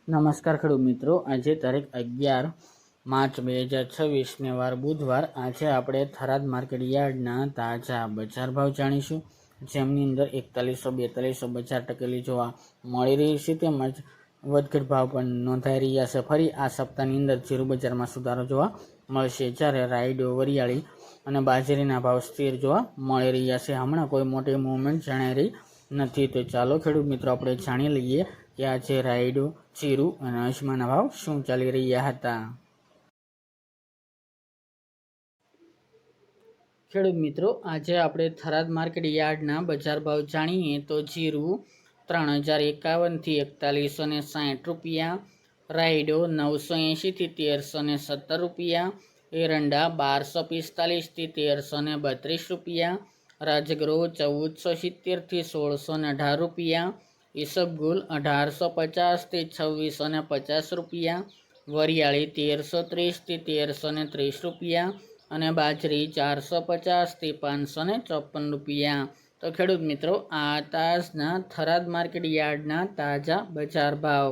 નમસ્કાર ખેડૂત મિત્રો, આજે તારીખ 11 માર્ચ 2026 ને વાર બુધવાર. આજે આપણે થરાદ માર્કેટ યાર્ડના તાજા બજાર ભાવ જાણીશું, જેમની અંદર 4142 બજાર ટકેલી જોવા મળી રહી છે, તેમજ વધઘટ ભાવ પણ નોંધાઈ રહ્યા છે. ફરી આ સપ્તાહની અંદર જીરું બજારમાં સુધારો જોવા મળશે, જ્યારે રાયડો, વરિયાળી અને બાજરીના ભાવ સ્થિર જોવા મળી રહ્યા છે. હમણાં કોઈ મોટી મૂવમેન્ટ જણાઈ રહી નથી. તો ચાલો ખેડૂત મિત્રો આપણે જાણી લઈએ કે આજે રાયડો, જીરું અને અજમાના ભાવ શું ચાલી રહ્યા હતા. ખેડૂત મિત્રો, આજે આપણે થરાદ માર્કેટ યાર્ડના બજાર ભાવ જાણીએ તો જીરું 3051 થી 4160 રૂપિયા, રાયડો 980 થી 1317 રૂપિયા, એરંડા 1245 થી 1332 રૂપિયા, રાજગરો 1470 થી 1618 રૂપિયા, ઈસબગુલ 1850 થી 2650 રૂપિયા, વરિયાળી 1330 થી 1330 રૂપિયા અને બાજરી 450 થી 554 રૂપિયા. તો ખેડૂત મિત્રો, આ તાજના થરાદ માર્કેટ યાર્ડના તાજા બજાર ભાવ.